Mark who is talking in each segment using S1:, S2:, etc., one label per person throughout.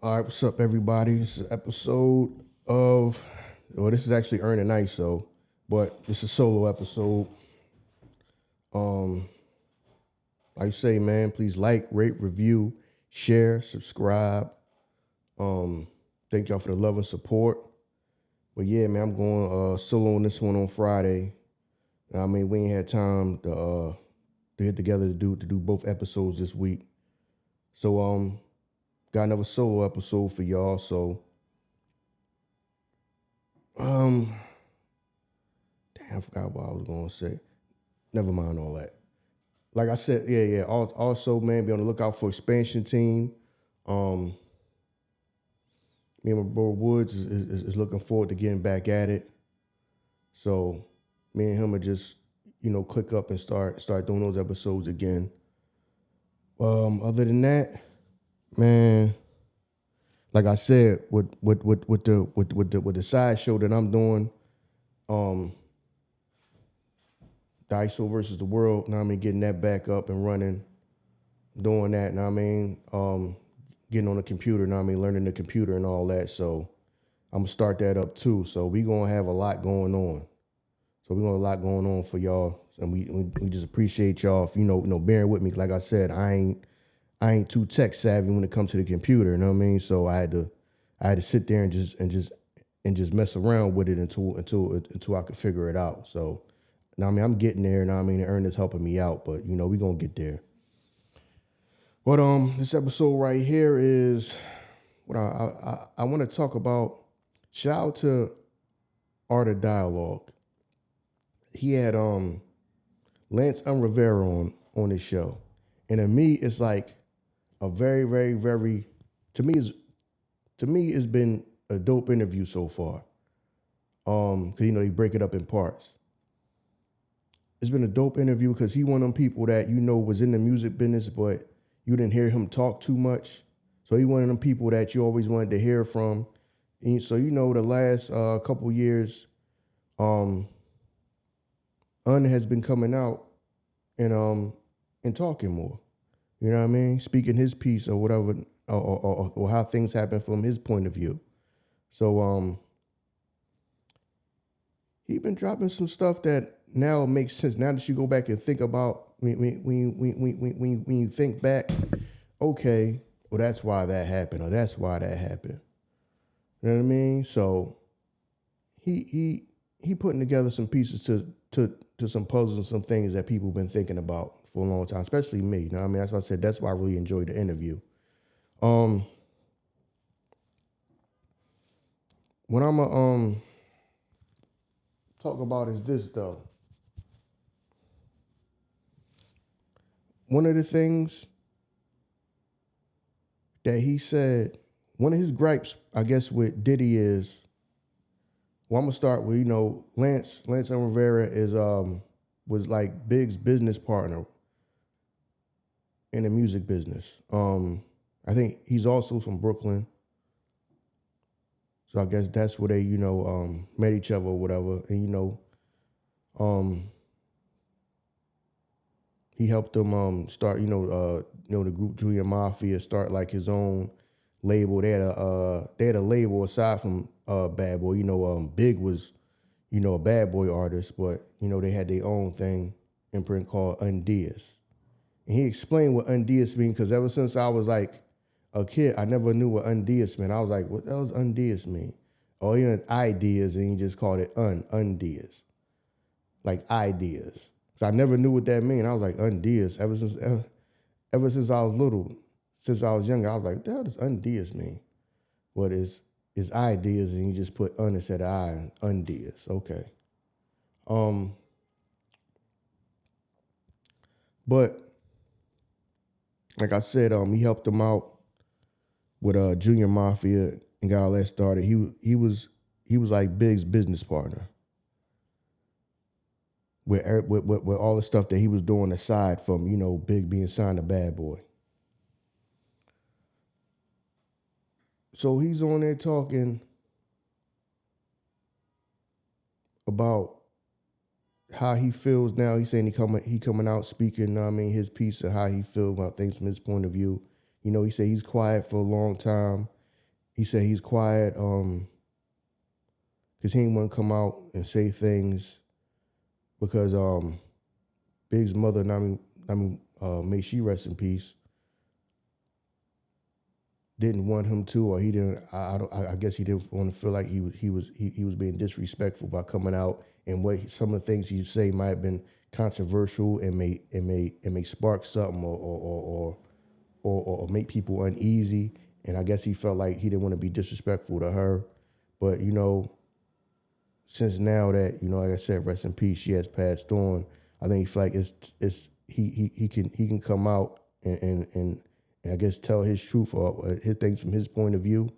S1: All right, what's up, everybody? This is an episode of, well, this is actually Earn a Night, but this is a solo episode. Um, like you say, man, please like, rate, review, share, subscribe. Thank y'all for the love and support. But yeah, man, I'm going solo on this one on Friday. I mean, we ain't had time to get together to do both episodes this week. So got another solo episode for y'all. So damn, I forgot what I was gonna say. Never mind all that. Like I said, yeah. Also, man, be on the lookout for expansion team. Me and my bro Woods is looking forward to getting back at it. So me and him are just, click up and start doing those episodes again. Other than that, man, like I said, with the side show that I'm doing, Daiso versus the World, getting that back up and running, doing that, getting on the computer, learning the computer and all that. So I'm gonna start that up too. So we gonna have a lot going on. So we gonna have a lot going on for y'all, and we just appreciate y'all for bearing with me. Like I said, I ain't too tech savvy when it comes to the computer. You know what I mean? So I had to sit there and just mess around with it until I could figure it out. So now I'm getting there. Now Ern is helping me out, but we gonna get there. But this episode right here is what I want to talk about. Shout out to Art of Dialogue. He had Lance Rivera on his show, and to me, it's like a very, very, very to me it's been a dope interview so far. Because they break it up in parts. It's been a dope interview because he one of them people that was in the music business, but you didn't hear him talk too much. So he one of them people that you always wanted to hear from. And so the last couple years, Un has been coming out and talking more. You know what I mean? Speaking his piece or whatever, or how things happen from his point of view. So he been dropping some stuff that now makes sense. Now that you go back and think about when you think back, okay, well that's why that happened, or that's why that happened. You know what I mean? So he putting together some pieces to some puzzles and some things that people been thinking about for a long time, especially me. You know what I mean? That's why I said that's why I really enjoyed the interview. What I'm gonna talk about is this though. One of the things that he said, one of his gripes, I guess, with Diddy is, well, I'm gonna start with, Lance Rivera was like Big's business partner in the music business. I think he's also from Brooklyn. So I guess that's where they, met each other or whatever. And he helped them start, the group Junior Mafia start like his own label. They had a label aside from Bad Boy. Big was, a Bad Boy artist, but they had their own thing imprint called Undias. And he explained what Undias mean, because ever since I was like a kid, I never knew what Undias meant. I was like, what the hell does Undias mean? Oh, he had ideas, and he just called it Undias. Like ideas. So I never knew what that meant. I was like, Undias. Ever since I was little, since I was younger, I was like, what the hell does Undias mean? What is ideas, and you just put instead of I, Undias. Okay. But like I said, he helped them out with Junior Mafia and got all that started. He was like Big's business partner with all the stuff that he was doing aside from Big being signed to Bad Boy. So he's on there talking about how he feels now. He's saying he coming out speaking, his piece of how he feels about things from his point of view. He said he's quiet for a long time. he said he's quiet because he didn't want to come out and say things because Big's mother, may she rest in peace, didn't want him to, or he didn't. I guess he didn't want to feel like he was being disrespectful by coming out, and what some of the things he say might have been controversial and may spark something or make people uneasy. And I guess he felt like he didn't want to be disrespectful to her, but since now that like I said, rest in peace, she has passed on. I think he feel like he can come out and I guess tell his truth or his things from his point of view.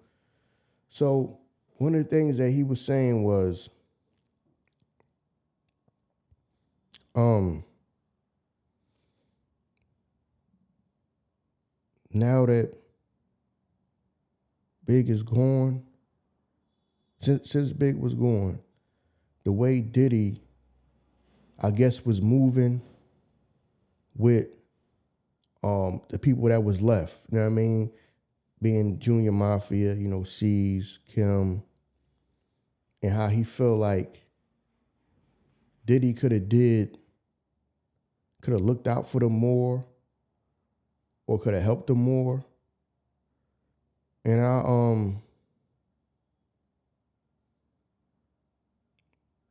S1: So one of the things that he was saying was, now that Big is gone, since Big was gone, the way Diddy, I guess, was moving with the people that was left, you know what I mean? Being Junior Mafia, C's, Kim, and how he felt like Diddy could have looked out for them more or could have helped them more. And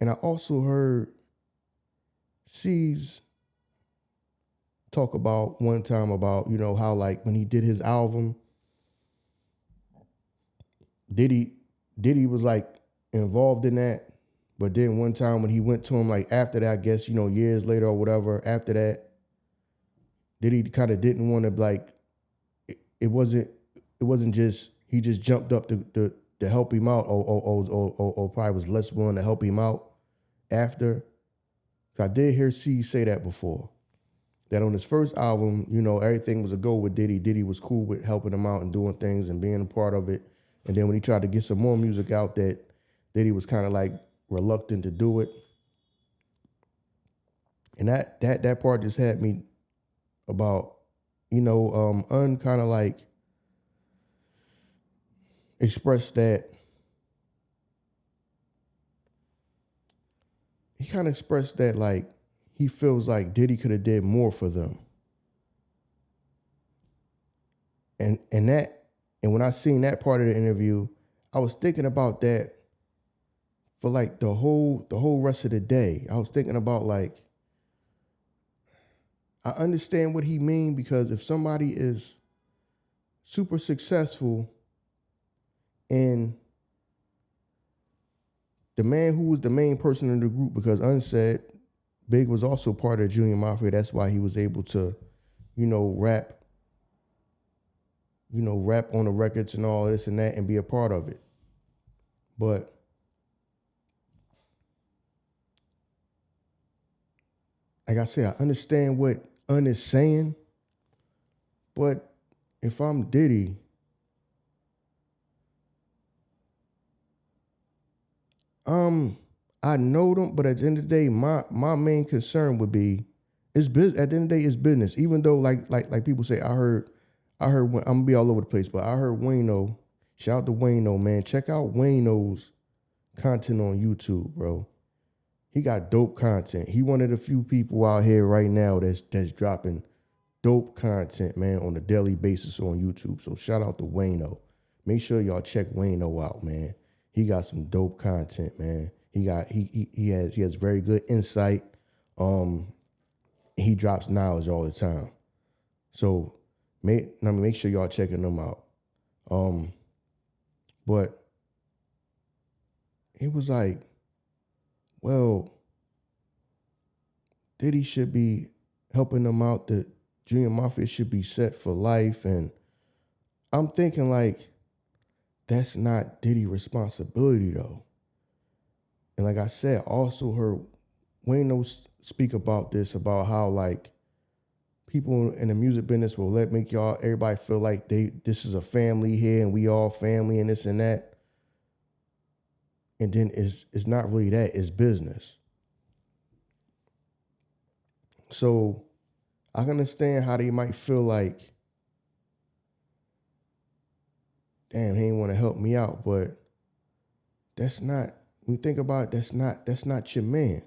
S1: I also heard C's talk about one time about, how like when he did his album, Diddy was like involved in that. But then one time when he went to him, like after that, I guess, years later or whatever, after that, Diddy kind of didn't want to like, it wasn't just, he just jumped up to help him out or probably was less willing to help him out after. I did hear C say that before. That on his first album, everything was a go with Diddy. Diddy was cool with helping him out and doing things and being a part of it. And then when he tried to get some more music out, that Diddy was kind of like reluctant to do it. And that part just had me about, kind of like expressed that. He kind of expressed that like he feels like Diddy could have did more for them. And when I seen that part of the interview, I was thinking about that for like the whole rest of the day. I was thinking about like, I understand what he mean, because if somebody is super successful and the man who was the main person in the group, because unsaid, Big was also part of Junior Mafia. That's why he was able to, rap on the records and all this and that and be a part of it. But like I said, I understand what Un is saying, but if I'm Diddy, I know them, but at the end of the day, my main concern would be, it's business. At the end of the day, it's business. Even though like people say, I heard I'm gonna be all over the place, but I heard Wayno. Shout out to Wayno, man. Check out Wayno's content on YouTube, bro. He got dope content. He one of the few people out here right now that's dropping dope content, man, on a daily basis on YouTube. So shout out to Wayno. Make sure y'all check Wayno out, man. He got some dope content, man. He has very good insight. He drops knowledge all the time. So make sure y'all checking them out. But it was like, well, Diddy should be helping them out. The Junior Mafia should be set for life. And I'm thinking like, that's not Diddy's responsibility though. And like I said, also heard Wayno speak about this, about how like people in the music business will make everybody feel like this is a family here and we all family and this and that. And then it's not really that, it's business. So I can understand how they might feel like damn, he ain't want to help me out. But that's not, when you think about it, that's not your man.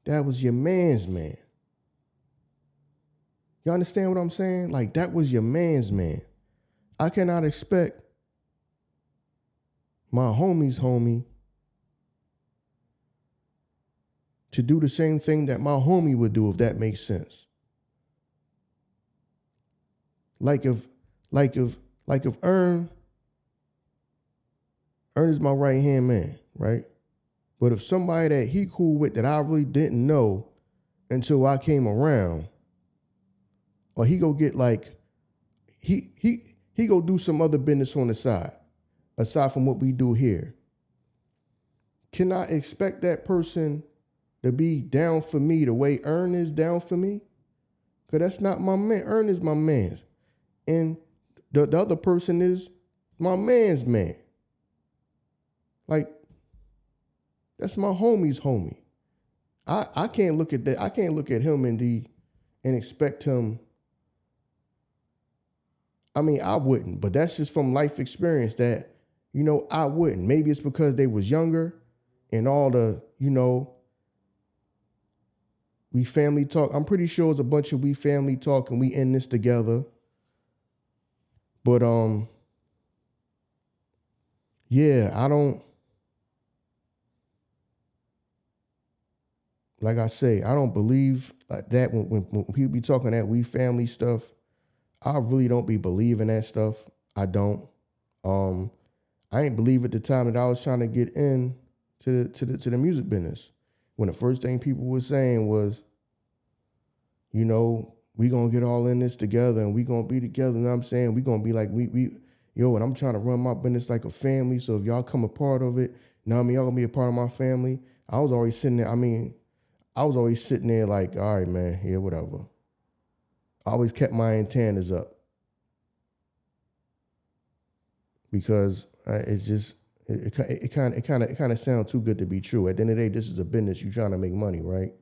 S1: That was your man's man. You understand what I'm saying? Like, that was your man's man. I cannot expect my homie's homie to do the same thing that my homie would do, if that makes sense. Like if Earn is my right hand man, right? But if somebody that he cool with that I really didn't know until I came around, or he go get like, he go do some other business on the side, aside from what we do here. Can I expect that person to be down for me the way Earn is down for me? Because that's not my man. Earn is my man. And the other person is my man's man. Like, that's my homie's homie. I can't look at that. I can't look at him and expect him. I mean, I wouldn't, but that's just from life experience that, I wouldn't. Maybe it's because they was younger and all the, we family talk. I'm pretty sure it's a bunch of we family talk and we in this together. But, yeah, I don't, like I say, I don't believe like that when people be talking that we family stuff. I really don't be believing that stuff. I don't. I ain't believe at the time that I was trying to get in to the music business. When the first thing people were saying was, we gonna get all in this together and we gonna be together. You know what I'm saying? We gonna be like and I'm trying to run my business like a family. So if y'all come a part of it, y'all gonna be a part of my family. I was always sitting there like, all right, man, yeah, whatever. I always kept my antennas up because it kind of sounds too good to be true. At the end of the day, this is a business. You're trying to make money, right?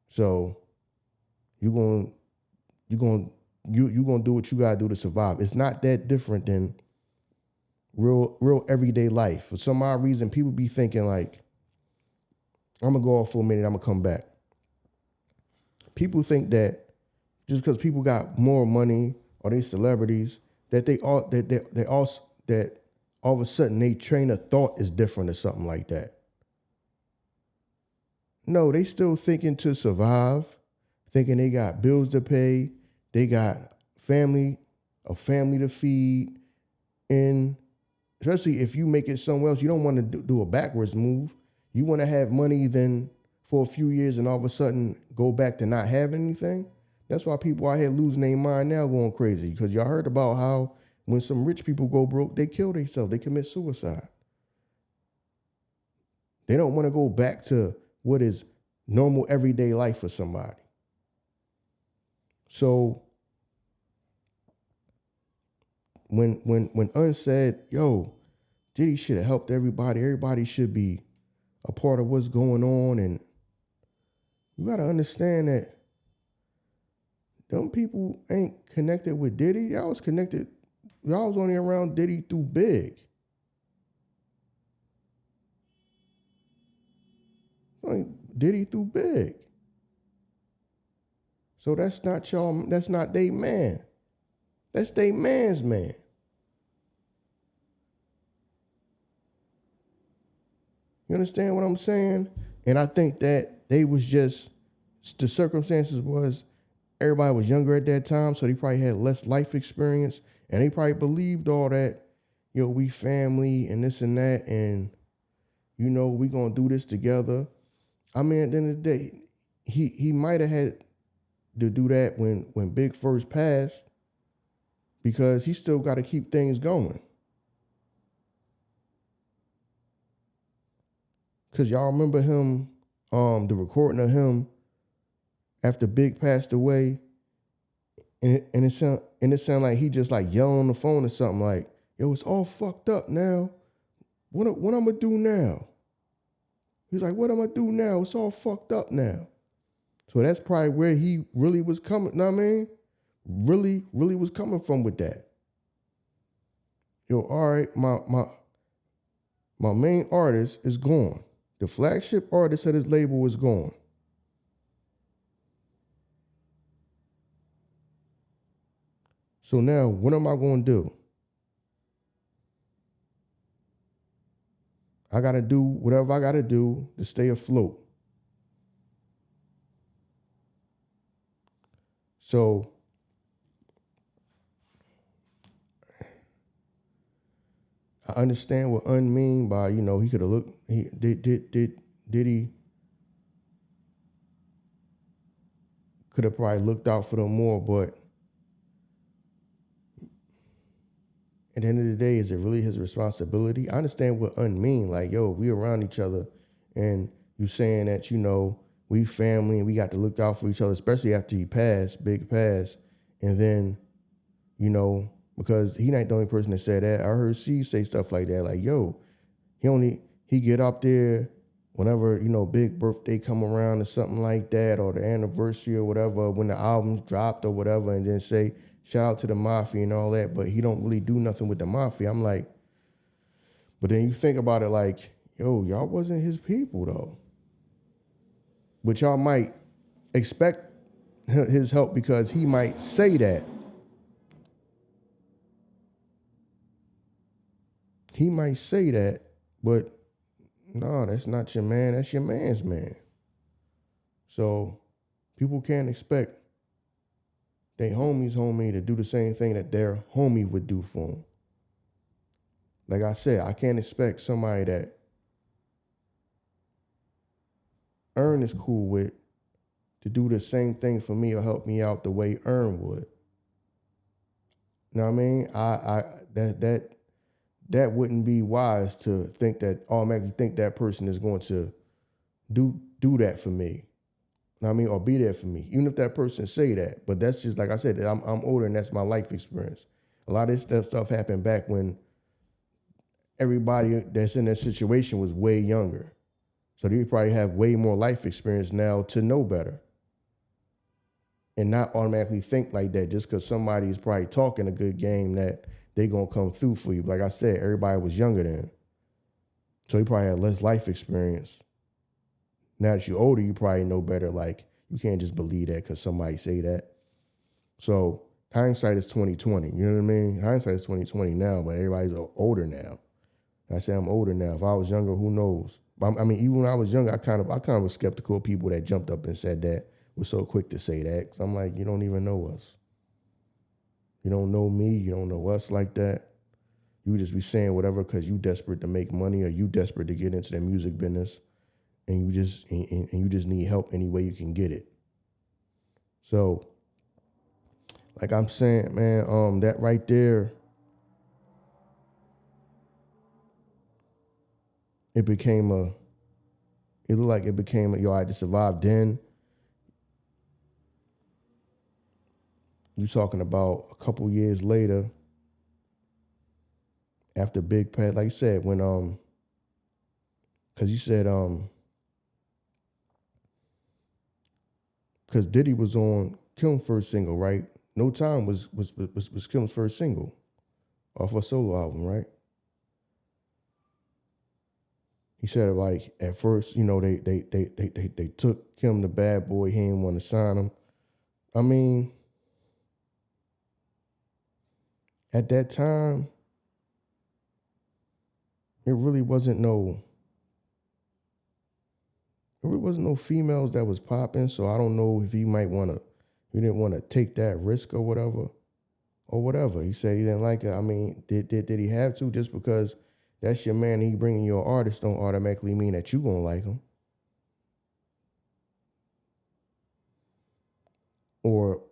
S1: So you're gonna do what you gotta do to survive. It's not that different than real everyday life. For some odd reason, people be thinking like, I'm gonna go off for a minute, I'm gonna come back. People think that just because people got more money or they celebrities, that all of a sudden they train of thought is different or something like that. No, they still thinking to survive, thinking they got bills to pay, they got a family to feed, and especially if you make it somewhere else, you don't want to do a backwards move. You want to have money then for a few years and all of a sudden go back to not having anything. That's why people out here losing their mind now going crazy, because y'all heard about how when some rich people go broke, they kill themselves, they commit suicide. They don't want to go back to what is normal everyday life for somebody. So when Un said, yo, Diddy should have helped everybody should be a part of what's going on, and you got to understand that them people ain't connected with Diddy. Y'all was only around Diddy through Big. Diddy through Big. So that's not they man. That's they man's man. You understand what I'm saying? And I think that they was just, the circumstances was everybody was younger at that time, so they probably had less life experience, and they probably believed all that, we family and this and that, and, we gonna do this together. I mean, at the end of the day, he might have had to do that when Big first passed, because he still got to keep things going. Because y'all remember him, the recording of him after Big passed away, and it sound like he just like yelling on the phone or something like, yo, it's all fucked up now. What I'm gonna do now? He's like, what am I do now? It's all fucked up now. So that's probably where he really was coming, know what I mean? really was coming from with that. Yo, all right, my main artist is gone. The flagship artist at his label is gone. So now, what am I going to do? I got to do whatever I got to do to stay afloat. So I understand what unmean by, he could have looked, Diddy could have probably looked out for them more, but at the end of the day, is it really his responsibility? I understand what unmean, like, yo, we around each other and you saying that, we family and we got to look out for each other, especially after he passed, Big pass. And then, because he not the only person that said that. I heard C say stuff like that, like, yo, he get up there whenever, big birthday come around or something like that, or the anniversary or whatever, when the album's dropped or whatever, and then say, shout out to the Mafia and all that, but he don't really do nothing with the Mafia. I'm like, but then you think about it like, yo, y'all wasn't his people though. But y'all might expect his help because he might say that. He might say that, but no, that's not your man. That's your man's man. So people can't expect their homie to do the same thing that their homie would do for them. Like I said, I can't expect somebody that Earn is cool with to do the same thing for me or help me out the way Earn would. You know what I mean? That wouldn't be wise to automatically think that person is going to do that for me. You know what I mean? Or be there for me. Even if that person say that. But that's just, like I said, I'm older and that's my life experience. A lot of this stuff happened back when everybody that's in that situation was way younger. So they probably have way more life experience now to know better. And not automatically think like that just because somebody is probably talking a good game that they gonna come through for you. Like I said, everybody was younger then. So you probably had less life experience. Now that you're older, you probably know better. Like, you can't just believe that because somebody say that. So hindsight is 2020. You know what I mean? Hindsight is 2020 now, but everybody's older now. I say I'm older now. If I was younger, who knows? But I mean, even when I was younger, I kind of was skeptical of people that jumped up and said that, were so quick to say that. Cause I'm like, you don't even know us. You don't know me. You don't know us like that. You just be saying whatever because you desperate to make money or you desperate to get into the music business, and you just need help any way you can get it. So, like I'm saying, man, that right there, it looked like it became yo, I had to survive. Then you talking about a couple years later, after Big Pat, like you said, when because you said because Diddy was on Kim's first single, right? No Time was Kim's first single off a solo album, right? He said like at first, they took Kim the bad boy. He didn't want to sign him. I mean, at that time, it really wasn't no females that was popping. So I don't know if he didn't want to take that risk or whatever. He said he didn't like it. I mean, did he have to? Just because that's your man, he bringing you an artist don't automatically mean that you gonna like him. Or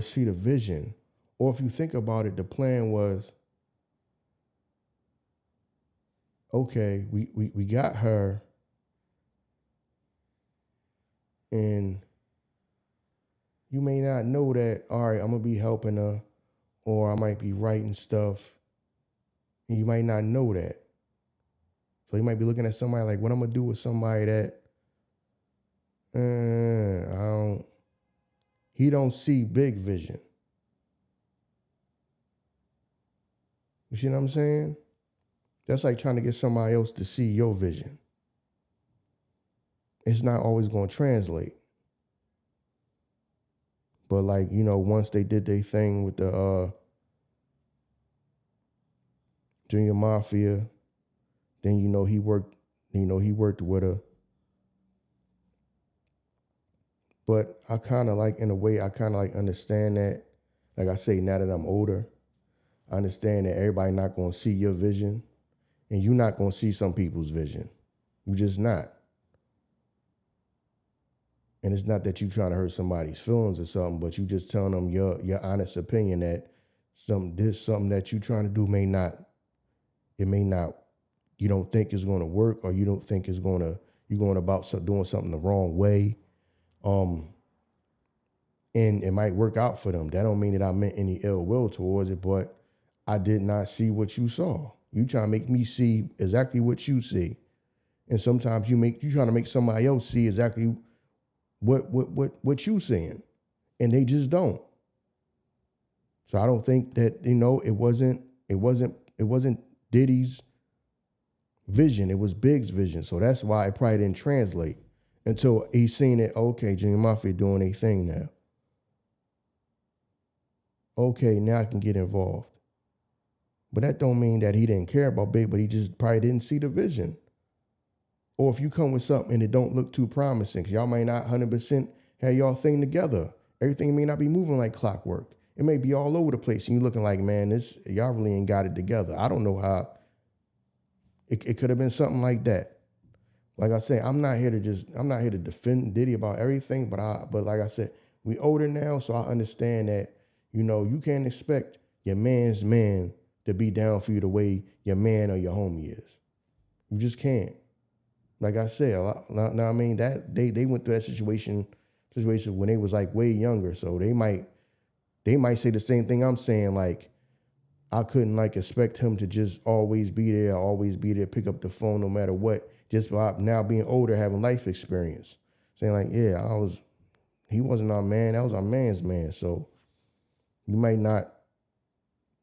S1: see the vision. Or if you think about it, the plan was, okay, we got her, and you may not know that, all right, I'm gonna be helping her, or I might be writing stuff, and you might not know that. So you might be looking at somebody like, what I'm gonna do with somebody that I don't, He don't see big vision. You see what I'm saying? That's like trying to get somebody else to see your vision. It's not always going to translate. But like, you know, once they did their thing with the Junior Mafia, then he worked with her. But I kind of like, in a way, I kind of like understand that. Like I say, now that I'm older, I understand that everybody not going to see your vision, and you're not going to see some people's vision. You just not. And it's not that you trying to hurt somebody's feelings or something, but you just telling them your honest opinion that something that you trying to do may not, you don't think it's going to work, or you don't think you're going about doing something the wrong way. And it might work out for them. That don't mean that I meant any ill will towards it, but I did not see what you saw. You trying to make me see exactly what you see. And sometimes you trying to make somebody else see exactly what you seeing. And they just don't. So I don't think that, it wasn't Diddy's vision. It was Big's vision. So that's why it probably didn't translate until he's seen it. Okay, Junior Mafia doing a thing now. Okay, now I can get involved. But that don't mean that he didn't care about Big, but he just probably didn't see the vision. Or if you come with something and it don't look too promising, because y'all may not 100% have y'all thing together. Everything may not be moving like clockwork. It may be all over the place, and you looking like, man, y'all really ain't got it together. I don't know how. It could have been something like that. Like I said, I'm not here to defend Diddy about everything, but like I said, we older now, so I understand that, you can't expect your man's man to be down for you the way your man or your homie is. You just can't. Like I said, now I mean that they went through that situation when they was like way younger, so they might say the same thing I'm saying. Like, I couldn't like expect him to just always be there, pick up the phone no matter what. Just by now being older, having life experience, saying like, yeah, he wasn't our man, that was our man's man. So you might not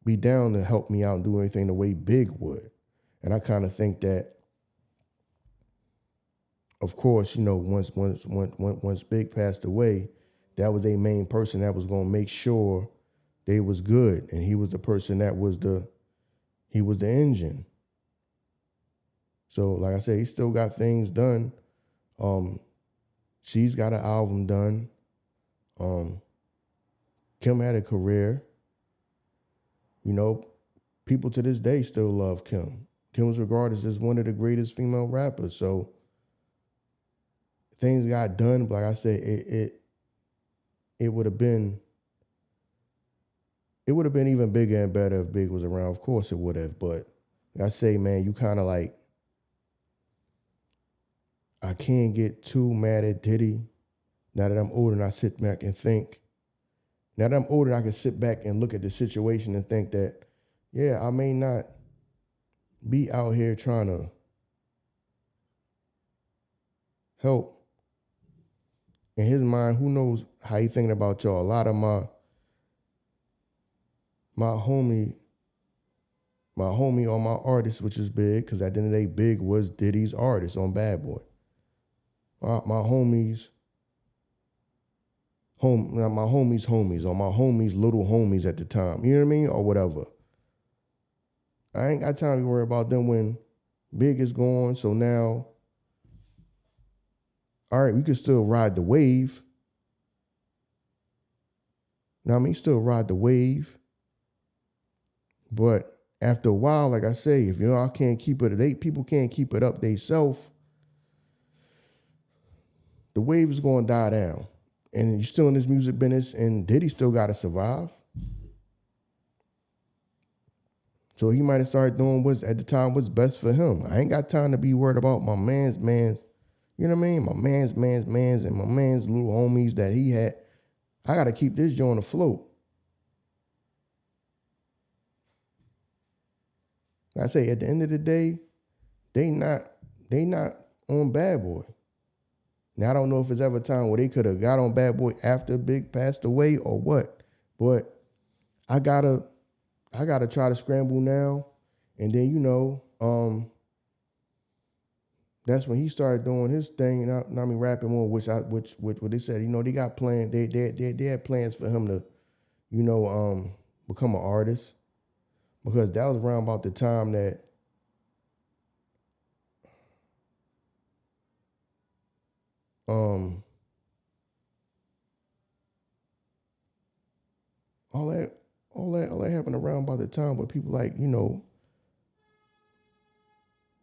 S1: be down to help me out and do anything the way Big would. And I kind of think that, of course, once Big passed away, that was a main person that was going to make sure they was good, and he was the person that was the engine. So, like I said, he still got things done. She's got an album done. Kim had a career. People to this day still love Kim. Kim was regarded as one of the greatest female rappers. So things got done, but like I said, it would have been even bigger and better if Big was around. Of course it would have, but like I say, man, you kind of like, I can't get too mad at Diddy now that I'm older and I sit back and think. Now that I'm older, I can sit back and look at the situation and think that, yeah, I may not be out here trying to help. In his mind, who knows how he thinking about y'all. A lot of my homie or my artist, which is Big, because at the end of the day, Big was Diddy's artist on Bad Boy. My homies, or my homies' little homies at the time, you know what I mean, or whatever. I ain't got time to worry about them when Big is gone. So now, all right, we can still ride the wave. Now, I mean, still ride the wave. But after a while, like I say, if I can't keep it, people can't keep it up themselves, the wave is going to die down. And you're still in this music business, and Diddy still got to survive. So he might have started doing what's best for him. I ain't got time to be worried about my man's, you know what I mean? My man's, and my man's little homies that he had. I got to keep this joint afloat. Like I say, at the end of the day, they not on Bad Boy. Now, I don't know if it's ever a time where they could have got on Bad Boy after Big passed away or what, but I gotta try to scramble now. And then, that's when he started doing his thing, and I mean rapping more, which what they said, they got plans, they had plans for him to, become an artist, because that was around about the time that all that all that happened around about the time where people like,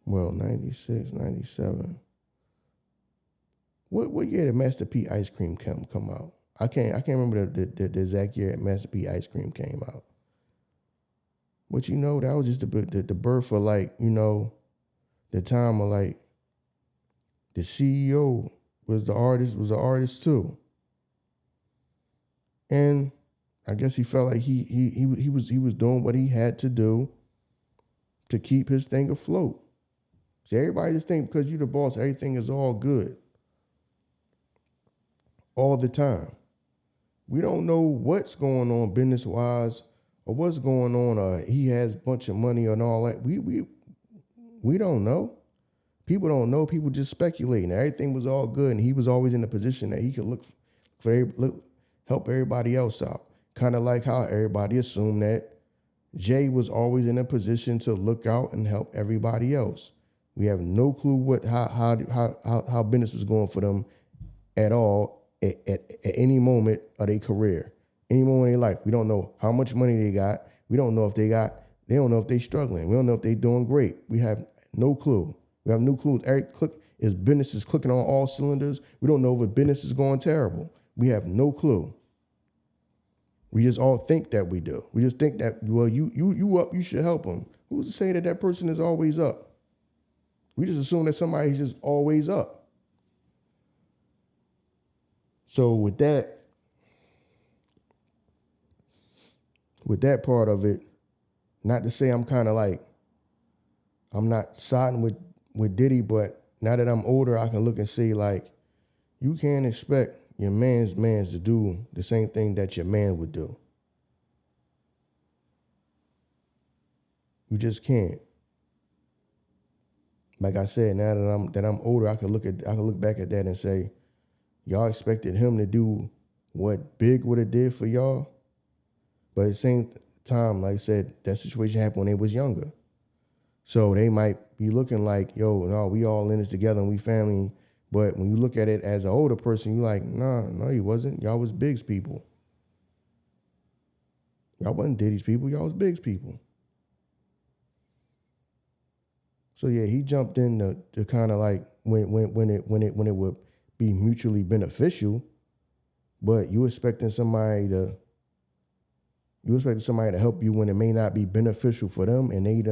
S1: 96, 97. What year did Master P Ice Cream come out? I can't remember the exact year that Master P Ice Cream came out. But that was just the birth of, like, the time of, like, the CEO was the artist too. And I guess he felt like he was doing what he had to do to keep his thing afloat. See, everybody just think because you the boss, everything is all good all the time. We don't know what's going on business-wise or what's going on, or he has a bunch of money and all that. We don't know. People don't know. People just speculating. Everything was all good, and he was always in a position that he could help everybody else out. Kind of like how everybody assumed that Jay was always in a position to look out and help everybody else. We have no clue how business was going for them at all at any moment of their career, any moment of their life. We don't know how much money they got. We don't know if they don't know if they're struggling. We don't know if they're doing great. We have no clue. We have no clue. Is business is clicking on all cylinders? We don't know if business is going terrible. We have no clue. We just all think that we do. We just think that, well, you up, you should help them. Who's to say that person is always up? We just assume that somebody's just always up. So with that part of it, not to say I'm kind of like, I'm not siding with Diddy, but now that I'm older, I can look and see, like, you can't expect your man's to do the same thing that your man would do. You just can't. Like I said, now that I'm older, I can look back at that and say, y'all expected him to do what Big would have did for y'all, but at the same time, like I said, that situation happened when they was younger. So they might be looking like, yo, no, we all in this together and we family. But when you look at it as an older person, you're like, no, he wasn't. Y'all was Big's people. Y'all wasn't Diddy's people. Y'all was Big's people. So yeah, he jumped in to kind of like when it would be mutually beneficial, but you expecting somebody to help you when it may not be beneficial for them, and they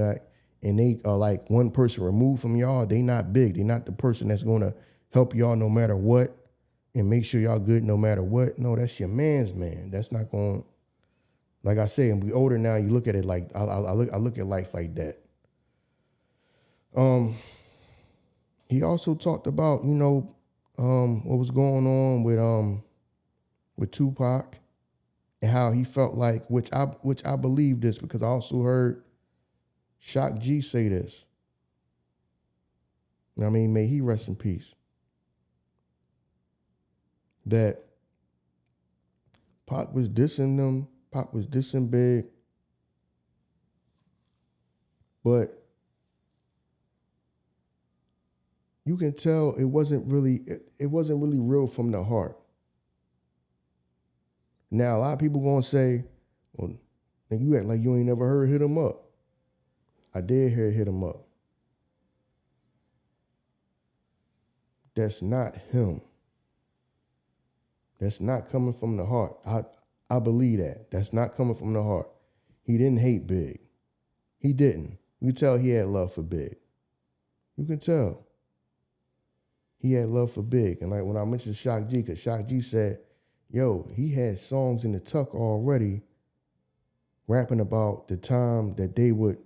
S1: are like one person removed from y'all. They not Big. They not the person that's gonna help y'all no matter what and make sure y'all good no matter what. No, that's your man's man. That's not going. Like I say, and we older now. You look at it like I look at life like that. He also talked about, what was going on with Tupac and how he felt like, which I believe this because I also heard Shock G say this. I mean, may he rest in peace. That Pac was dissing them, Pac was dissing Big, but you can tell it wasn't really real from the heart. Now a lot of people gonna say, well, you act like you ain't never heard Hit 'Em Up. I did hear Hit 'Em Up. That's not him. That's not coming from the heart. I believe that. That's not coming from the heart. He didn't hate Big. He didn't. You can tell he had love for Big. You can tell. He had love for Big. And like when I mentioned Shock G, because Shock G said, yo, he had songs in the tuck already rapping about the time that they would,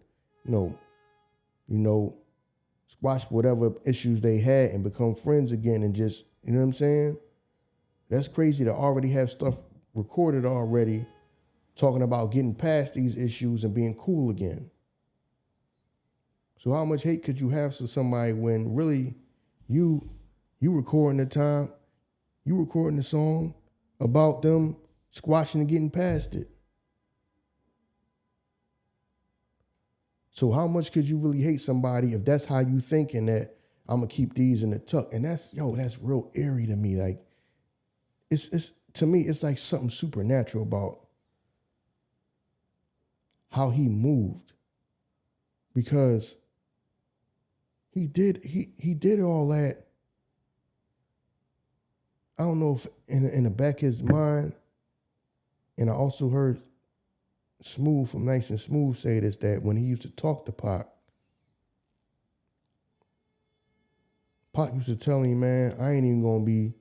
S1: squash whatever issues they had and become friends again and just You know what I'm saying? That's crazy to already have stuff recorded already, talking about getting past these issues and being cool again. So how much hate could you have for somebody when really you recording you recording the song about them squashing and getting past it. So how much could you really hate somebody if that's how you thinking that I'm gonna keep these in the tuck? And that's real eerie to me. Like it's to me, it's like something supernatural about how he moved. Because he did all that. I don't know if in the back of his mind, and I also heard Smooth from Nice and Smooth say this, that when he used to talk to Pac used to tell him, man, I ain't gonna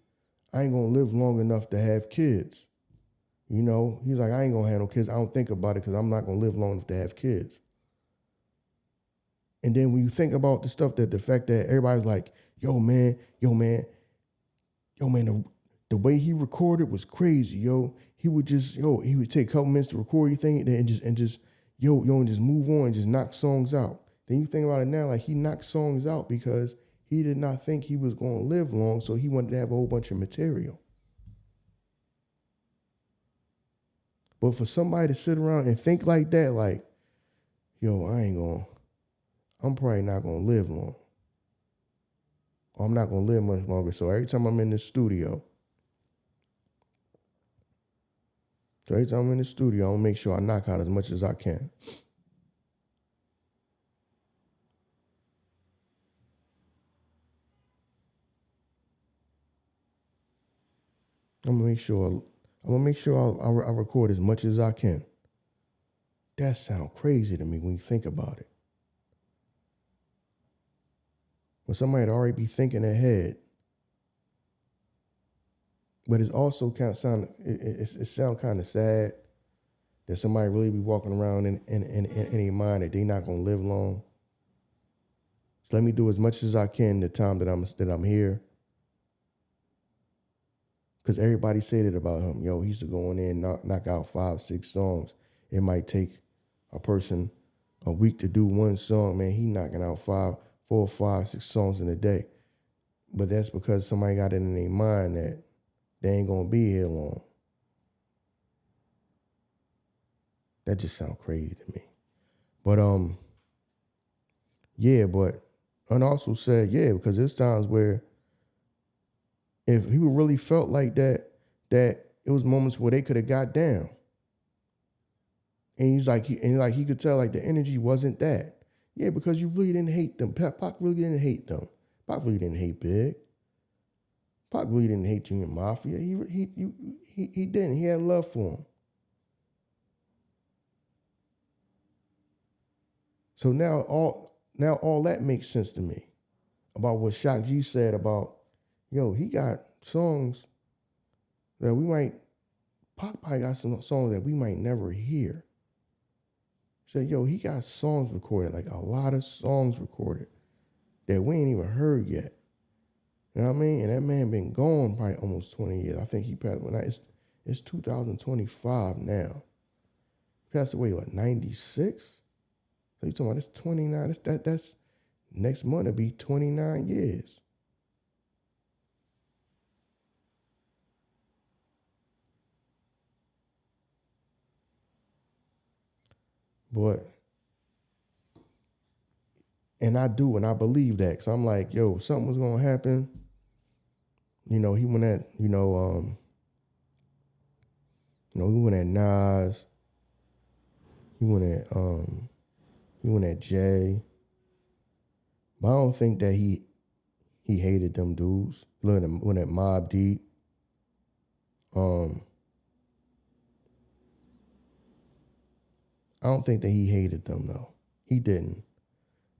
S1: live long enough to have kids. You know, he's like, I ain't gonna have no kids. I don't think about it because I'm not gonna live long enough to have kids. And then when you think about the fact that everybody's like, yo man, the way he recorded was crazy, yo. He would take a couple minutes to record your thing and just move on and just knock songs out. Then you think about it now, like he knocked songs out because he did not think he was going to live long, so he wanted to have a whole bunch of material. But for somebody to sit around and think like that, like, yo, I'm probably not going to live long. Or I'm not going to live much longer. So every time I'm in the studio, I'm going to make sure I knock out as much as I can. I'm going to make sure I record as much as I can. That sounds crazy to me when you think about it. When somebody'd already be thinking ahead. But it's also kind of sound kind of sad that somebody really be walking around in their mind that they not gonna live long. So let me do as much as I can the time that I'm here. Because everybody said it about him. Yo, he used to go in there and knock out 5, 6 songs. It might take a person a week to do one song. Man, he knocking out 4, 5, 6 songs in a day. But that's because somebody got it in their mind that they ain't gonna be here long. That just sounds crazy to me. But and also said, because there's times where if people really felt like that it was moments where they could have got down. And he could tell like the energy wasn't that. Yeah, because you really didn't hate them. Pac really didn't hate them. Pac really didn't hate Big. Pac really didn't hate Junior Mafia. He didn't. He had love for him. So now all that makes sense to me about what Shock G said about, yo, he got songs that Pac probably got some songs that we might never hear. Said, yo, he got songs recorded, like a lot of songs recorded that we ain't even heard yet. You know what I mean? And that man been gone probably almost 20 years. I think he passed, it's 2025 now. He passed away, 96? So you talking about, that's 29, that's next month it'll be 29 years. But, and I believe that, because I'm like, yo, something was going to happen. You know, he went at, he went at Nas. He went at Jay. But I don't think that he hated them dudes. Went at Mobb Deep. I don't think that he hated them though. He didn't.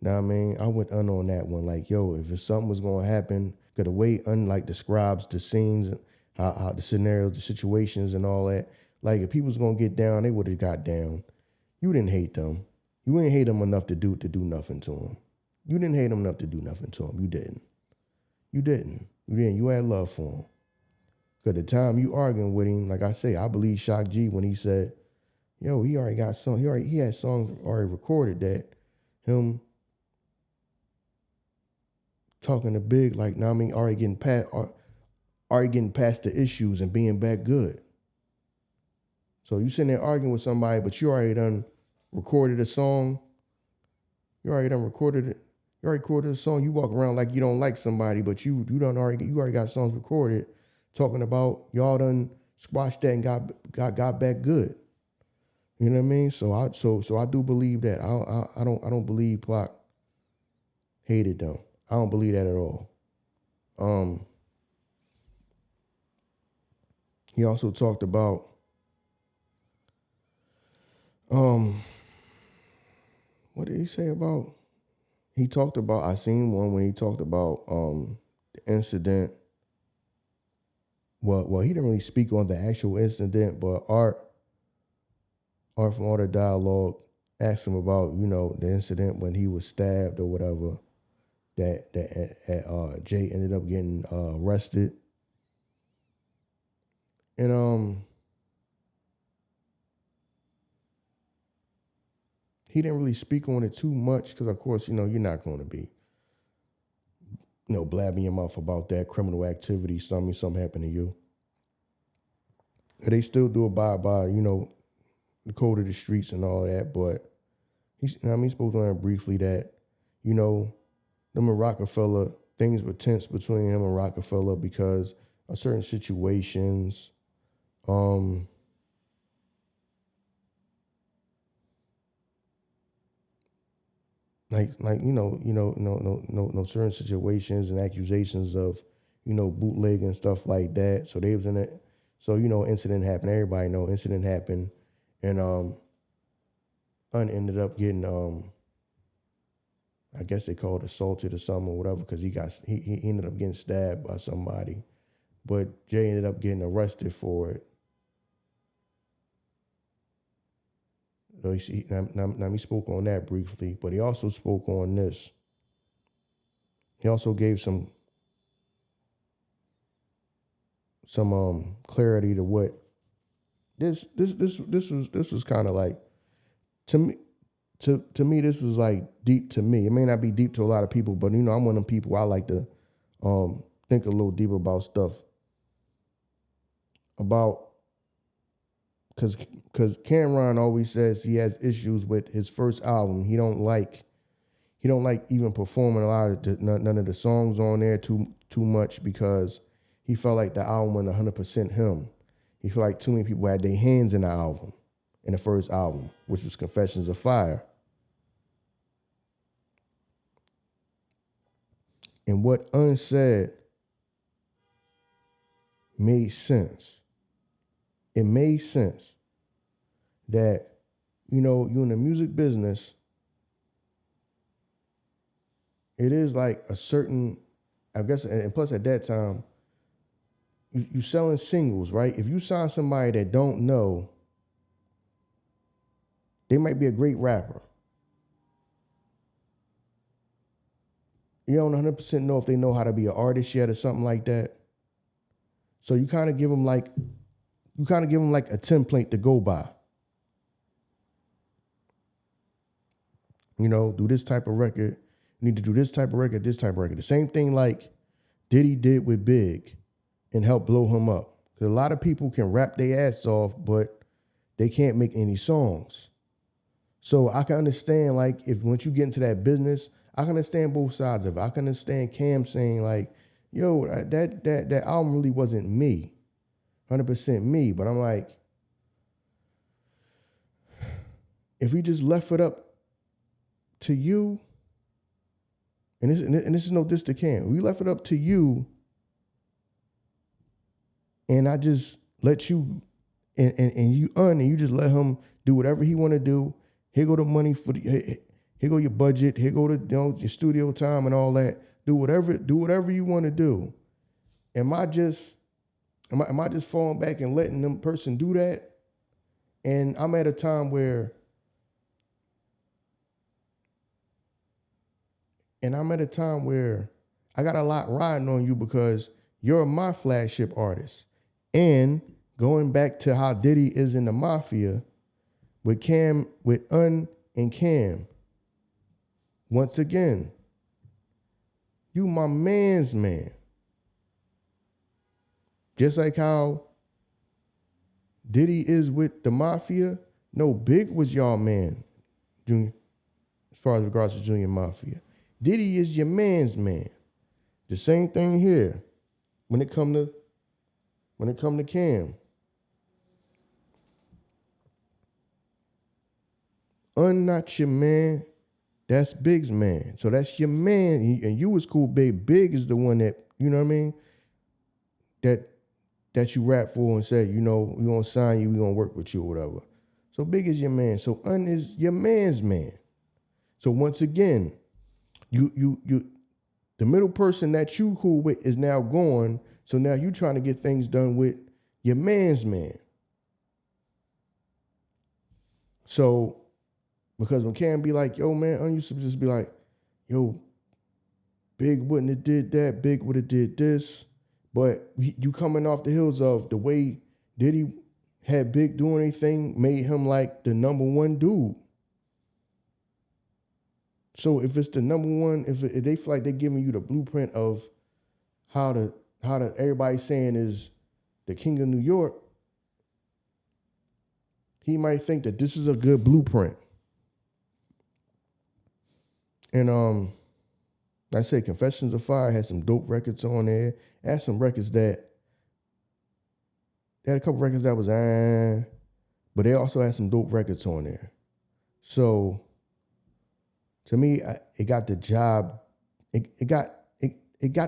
S1: Now I mean, I went on that one. Like, yo, if something was gonna happen, cause the way describes the scenes, how the scenarios, the situations, and all that. Like, if people was gonna get down, they would have got down. You didn't hate them. You didn't hate them enough to do nothing to them. You didn't hate them enough to do nothing to them. You didn't. You You had love for him. Cause the time you arguing with him, like I say, I believe Shock G when he said, "Yo, he already got songs. He had songs already recorded that him talking to Big, like, now I mean, already getting past the issues and being back good. So you sitting there arguing with somebody, but you already done recorded a song. You already done recorded it. You already recorded a song. You walk around like you don't like somebody, but you already got songs recorded talking about y'all done squashed that and got back good. You know what I mean? So I do believe that. I don't believe Pac hated them. I don't believe that at all. He also talked about what did he say about? He talked about, I seen one when he talked about the incident. Well, he didn't really speak on the actual incident, but Art from Art of Dialogue asked him about, the incident when he was stabbed or whatever, that Jay ended up getting arrested. And he didn't really speak on it too much because, of course, you're not going to be, blabbing your mouth about that criminal activity. Something happened to you. They still do abide by, the code of the streets and all that. But he spoke on it briefly that, them and Rockefeller, things were tense between him and Rockefeller because of certain situations. No certain situations and accusations of, bootleg and stuff like that. So they was in it. So, incident happened. Everybody know incident happened. And Un ended up getting, I guess they called assaulted or something or whatever, because he ended up getting stabbed by somebody. But Jay ended up getting arrested for it. So he spoke on that briefly, but he also spoke on this. He also gave some clarity to what this was kind of like to me. To me, this was like deep to me. It may not be deep to a lot of people, but I'm one of them people. I like to think a little deeper about stuff. Because Cameron always says he has issues with his first album. He don't like even performing a lot of none of the songs on there too much because he felt like the album wasn't 100% him. He felt like too many people had their hands in the album, in the first album, which was Confessions of Fire. And what Unsaid made sense. It made sense that, you in the music business, it is like a certain, I guess, and plus at that time, you selling singles, right? If you sign somebody that don't know, they might be a great rapper. You don't 100% know if they know how to be an artist yet or something like that. So you kind of give them like a template to go by. Do this type of record. You need to do this type of record, this type of record. The same thing like Diddy did with Big and helped blow him up. Because a lot of people can rap their ass off, but they can't make any songs. So I can understand, like, if once you get into that business, I can understand both sides of it. I can understand Cam saying, like, yo, that album really wasn't me, 100% me. But I'm like, if we just left it up to you, and this is no diss to Cam, we left it up to you, and I just let you, and you just let him do whatever he want to do. Here go the money here go your budget. Here go your studio time and all that. Do whatever you want to do. Am I just falling back and letting them person do that? And I'm at a time where I got a lot riding on you because You're my flagship artist. And going back to how Diddy is in the Mafia with Cam, with Un and Cam, once again, you my man's man. Just like how Diddy is with the Mafia, no, Big was y'all man, Junior, as far as regards to Junior Mafia. Diddy is your man's man. The same thing here when it come to Cam. Un not your man, that's Big's man. So that's your man, and you was cool, Big. Big is the one that, you know what I mean, that you rap for and said, you know, we gonna sign you, we gonna work with you or whatever. So Big is your man. So Un is your man's man. So once again, you the middle person that you cool with is now gone. So now you trying to get things done with your man's man. So because when Cam be like, yo, man, Un used to just be like, yo, Big wouldn't have did that, Big would have did this. But you coming off the heels of the way Diddy had Big doing anything made him like the number one dude. So if it's the number one, if they feel like they're giving you the blueprint of how to everybody's saying is the king of New York, he might think that this is a good blueprint. And like I said, Confessions of Fire had some dope records on there. It had some records that they had a couple records that was but they also had some dope records on there. So to me, it got the job. It got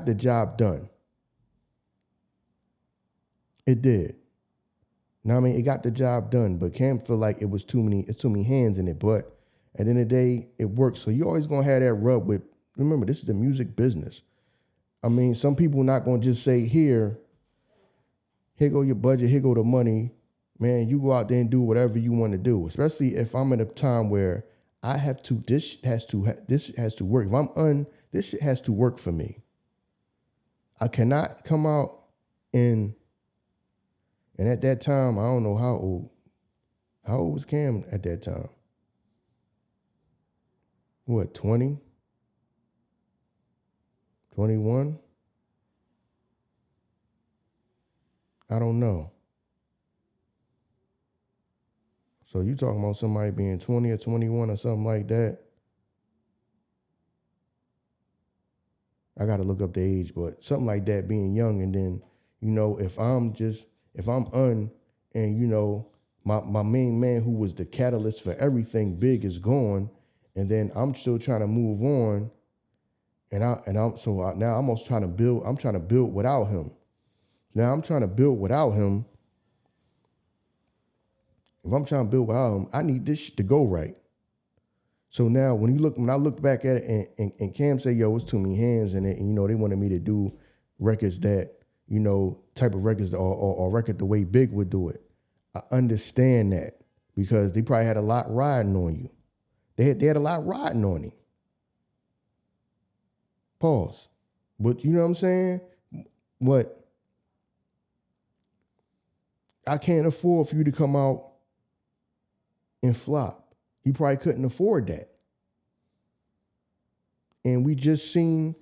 S1: the job done. It did. Now I mean, it got the job done, but Cam feel like it was too many hands in it. But at the end of the day, it works. So you always gonna have that rub with. Remember, this is the music business. I mean, some people not gonna just say, here go your budget, here go the money. Man, you go out there and do whatever you want to do. Especially if I'm at a time where I have to, this has to work. If I'm this shit has to work for me. I cannot come out and at that time, I don't know how old. How old was Cam at that time? What, 20? 21? I don't know. So you talking about somebody being 20 or 21 or something like that? I got to look up the age, but something like that, being young. And then, you know, if I'm Un and, you know, my main man who was the catalyst for everything Big is gone, and then I'm still trying to move on. Now I'm almost trying to build. I'm trying to build without him. Now I'm trying to build without him. If I'm trying to build without him, I need this shit to go right. So now when I look back at it and Cam say, yo, it's too many hands in it, and you know, they wanted me to do records that, you know, type of records or record the way Big would do it. I understand that because they probably had a lot riding on you. They had a lot riding on him. Pause. But you know what I'm saying? What I can't afford for you to come out and flop. He probably couldn't afford that. And we just seen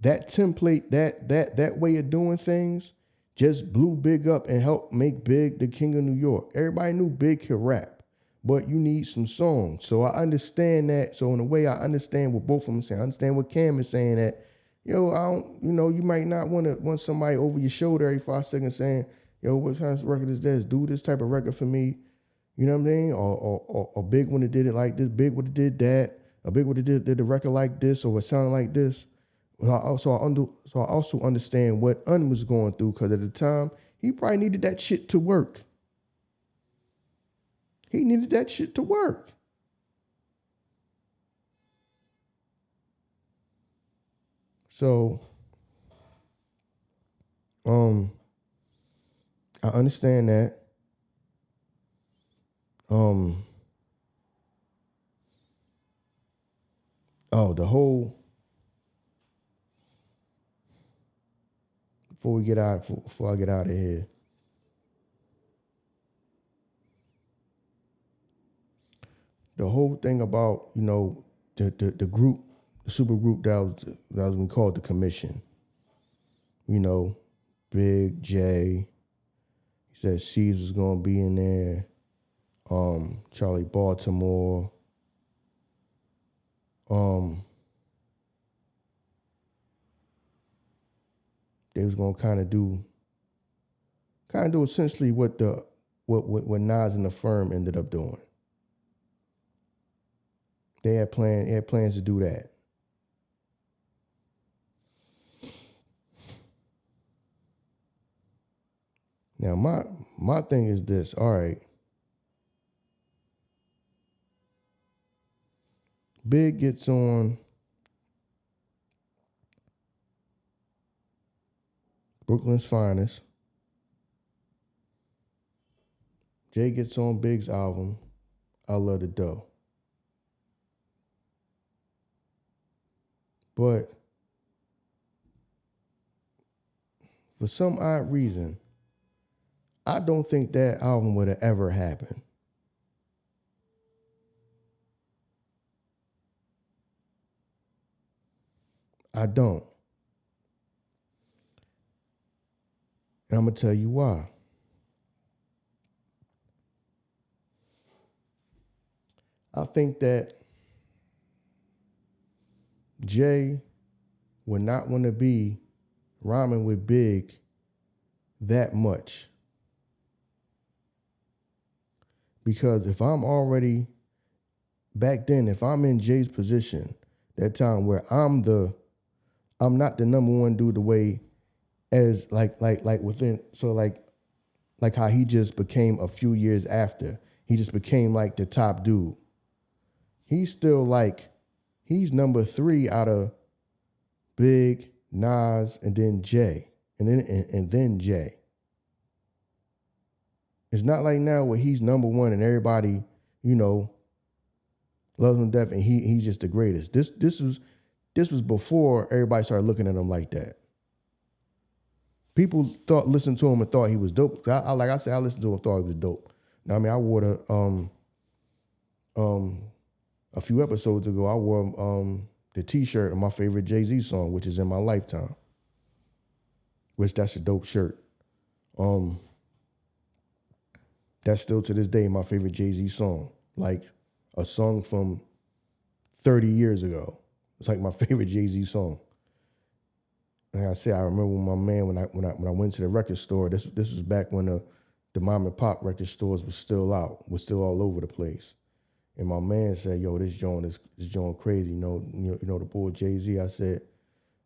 S1: that template, that way of doing things just blew Big up and helped make Big the king of New York. Everybody knew Big could rap, but you need some songs. So I understand that. So in a way, I understand what both of them saying. I understand what Cam is saying that, yo, I don't, you know, you might not want somebody over your shoulder every 5 seconds saying, yo, what kind of record is this? Do this type of record for me. You know what I mean? Or Big would have did it like this. Big would have did that. Or Big would have did the record like this, or it sounded like this. So I also understand what Un was going through, because at the time he probably needed that shit to work. He needed that shit to work. So, I understand that. The whole before I get out of here. The whole thing about, the group, the super group that was we called the Commission. Big J. He said Seeds was gonna be in there. Charlie Baltimore. They was gonna kind of do essentially what Nas and the firm ended up doing. They had plans to do that. Now my thing is this. All right. Big gets on Brooklyn's Finest. Jay gets on Big's album, I Love the Dough. But for some odd reason, I don't think that album would have ever happened. I don't. And I'm going to tell you why. I think that Jay would not want to be rhyming with Big that much. Because if I'm already, back then, if I'm in Jay's position, that time where I'm not the number one dude the way as like within, so like how he just became a few years after. He just became like the top dude. He's still he's number 3 out of Big, Nas, and then Jay. And then Jay. It's not like now where he's number 1 and everybody, loves him to death and he's just the greatest. This was before everybody started looking at him like that. People listened to him and thought he was dope. Like I said, I listened to him and thought he was dope. Now, I mean, I wore a few episodes ago, I wore the T-shirt of my favorite Jay-Z song, which is In My Lifetime. Which that's a dope shirt. That's still to this day my favorite Jay-Z song. Like a song from 30 years ago. It's like my favorite Jay-Z song. Like I said, I remember when my man, when I went to the record store, this was back when the mom and pop record stores was still all over the place. And my man said, "Yo, this joint crazy, you know the boy Jay-Z."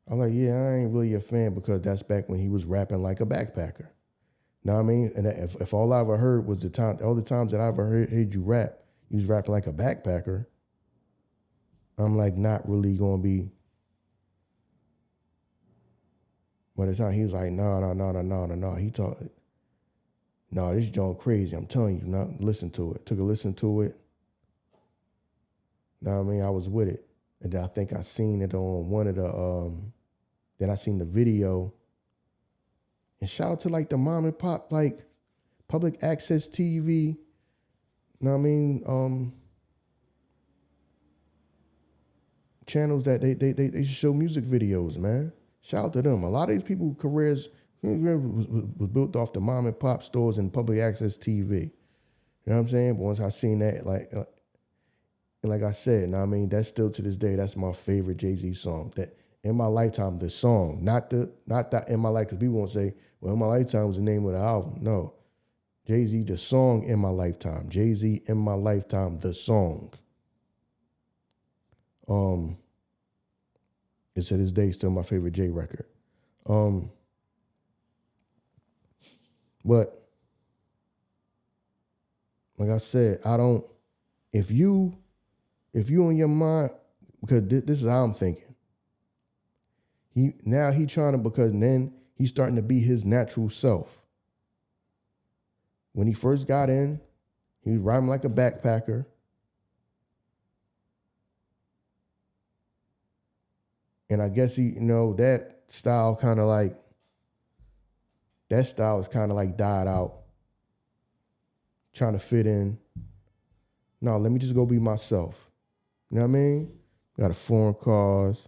S1: I'm like, yeah, I ain't really a fan because that's back when he was rapping like a backpacker. Know what I mean? And if all I ever heard was all the times that I ever heard you rap, you was rapping like a backpacker. I'm like not really gonna be. By the time he was like, no. He talked, no, this joint crazy. I'm telling you, not listen to it. Took a listen to it. Know what I mean? I was with it. And then I think I seen it on one of the, then I seen the video. And shout out to like the mom and pop, like public access TV. Know what I mean? Channels that they show music videos, man. Shout out to them. A lot of these people's careers was built off the mom and pop stores and public access TV. You know what I'm saying? But once I seen that, like I said, I mean, that's still to this day, that's my favorite Jay-Z song. That In My Lifetime, the song, not that In My Life, because people won't say, well, In My Lifetime was the name of the album. No. Jay-Z, the song In My Lifetime. Jay-Z, In My Lifetime, the song. It's to this day still my favorite Jay record. But like I said, if you in your mind, because this is how I'm thinking. He trying to, because then he's starting to be his natural self. When he first got in, he was rhyming like a backpacker. And I guess that style kind of like that style is kind of like died out, trying to fit in. No, let me just go be myself. You know what I mean? Got a foreign cars,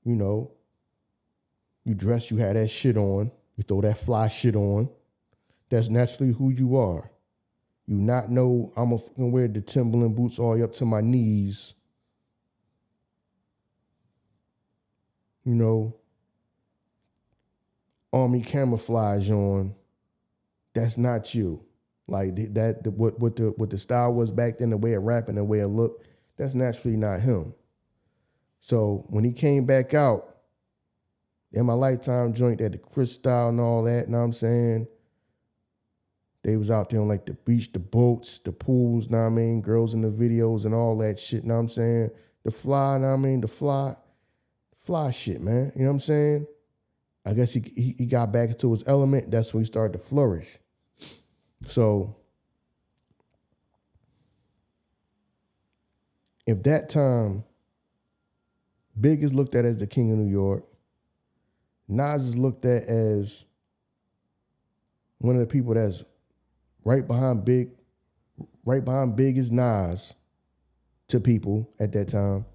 S1: you know. You dress, you have that shit on. You throw that fly shit on. That's naturally who you are. You not know I'm gonna fucking wear the Timberland boots all the way up to my knees. You know, army camouflage on. That's not you. Like what the style was back then, the way it rapping, the way it looked, that's naturally not him. So when he came back out, in my Lifetime joint, that the Chris style and all that, you know what I'm saying? They was out there on like the beach, the boats, the pools, know what I mean? Girls in the videos and all that shit, know what I'm saying? The fly, know what I mean? The fly shit, man. You know what I'm saying? I guess he got back into his element. That's when he started to flourish. So if that time Big is looked at as the king of New York, Nas is looked at as one of the people that's right behind Big is Nas to people at that time.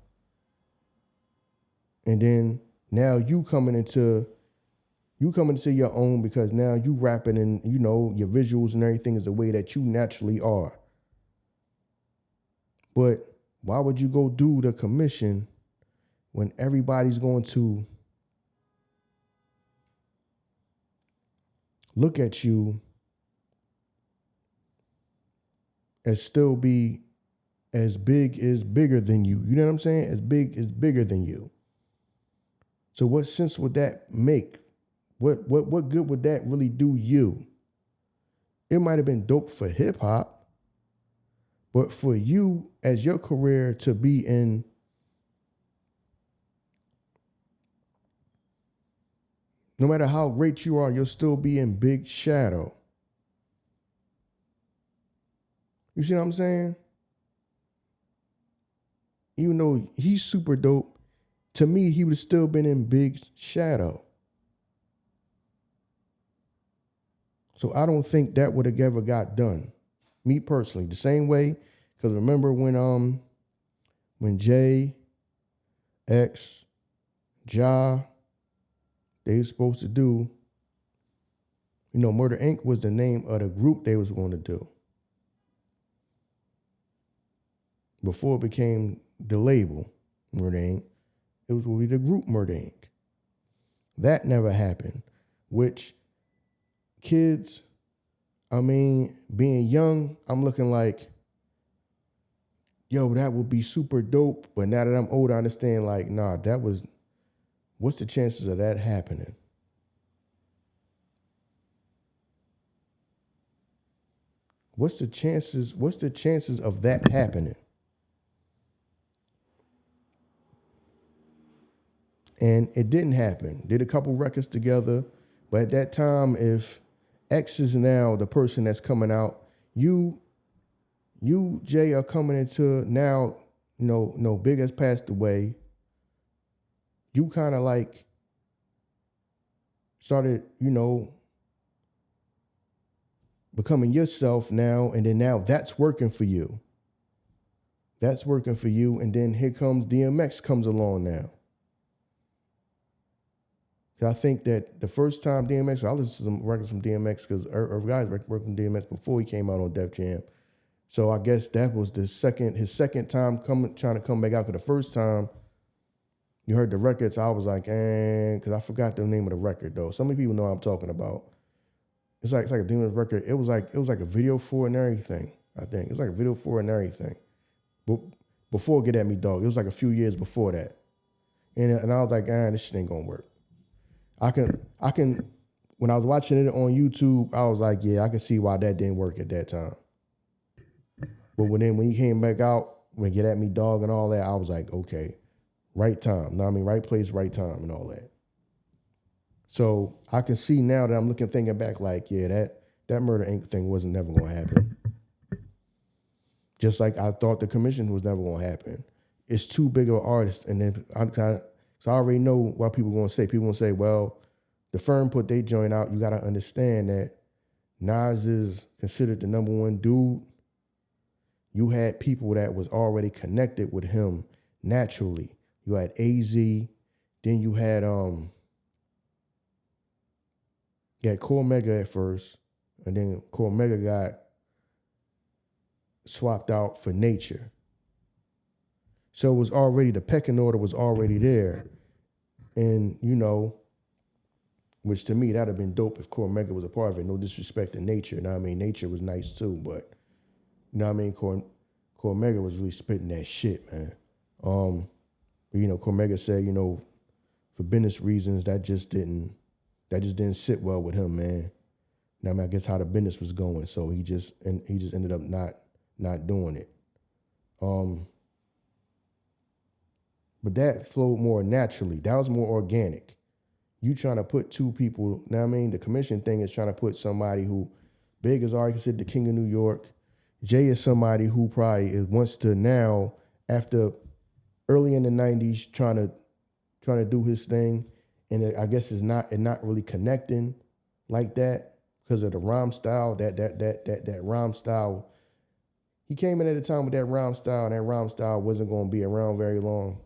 S1: And then now you coming into your own because now you rapping and, you know, your visuals and everything is the way that you naturally are. But why would you go do the commission when everybody's going to look at you as still be as big is bigger than you? You know what I'm saying? As big is bigger than you. So what sense would that make? What good would that really do you? It might have been dope for hip hop, but for you as your career to be in no matter how great you are, you'll still be in big shadow. You see what I'm saying? Even though he's super dope, to me, he would have still been in big shadow. So I don't think that would have ever got done. Me personally, the same way, because remember when Jay, X, Ja, they were supposed to do, you know, Murder Inc. was the name of the group they was going to do. Before it became the label, Murder Inc., it was going to be the group Murder Inc. That never happened, which kids, I mean, being young, I'm looking like, yo, that would be super dope. But now that I'm older, I understand, like, nah, what's the chances of that happening? What's the chances of that happening? And it didn't happen. Did a couple records together, but at that time, if X is now the person that's coming out, you, Jay, are coming into now, no, Big has passed away. You kind of like started, becoming yourself now, and then now that's working for you. That's working for you, and then here comes DMX comes along now. I think that the first time DMX, I listened to some records from DMX because guys worked from DMX before he came out on Def Jam. So I guess that was his second time trying to come back out. Because the first time you heard the records, I was like, because I forgot the name of the record though. So many people know what I'm talking about. It's like a DMX record. It was like a video for and everything. I think it was like a video for and everything. But before Get At Me Dog, it was like a few years before that. And I was like, this shit ain't gonna work. I can, when I was watching it on YouTube, I was like, yeah, I can see why that didn't work at that time. But when he came back out, when Get At Me Dog and all that, I was like, okay, right time. Know what I mean? Right place, right time and all that. So I can see now that I'm thinking back like, yeah, that Murder Inc. thing wasn't never going to happen. Just like I thought the commission was never going to happen. It's too big of an artist. And then so I already know what people are going to say. People going to say, well, the firm put their joint out, you got to understand that Nas is considered the number one dude. You had people that was already connected with him naturally. You had AZ, then you had Cormega at first, and then Cormega got swapped out for Nature. So it was already, the pecking order was already there. And, you know, which to me, that'd have been dope if Cormega was a part of it. No disrespect to Nature. You know what I mean? Nature was nice too, but, you know what I mean? Cormega was really spitting that shit, man. But, you know, Cormega said, you know, for business reasons, that just didn't sit well with him, man. Now, I mean, I guess how the business was going, so he just ended up not doing it. But that flowed more naturally. That was more organic. You trying to put two people, now I mean, the commission thing is trying to put somebody who, Big is already considered the king of New York. Jay is somebody who probably wants to now, after early in the 90s, trying to do his thing, and I guess it's not really connecting like that because of the rhyme style. That rhyme style. He came in at a time with that rhyme style, and that rhyme style wasn't going to be around very long.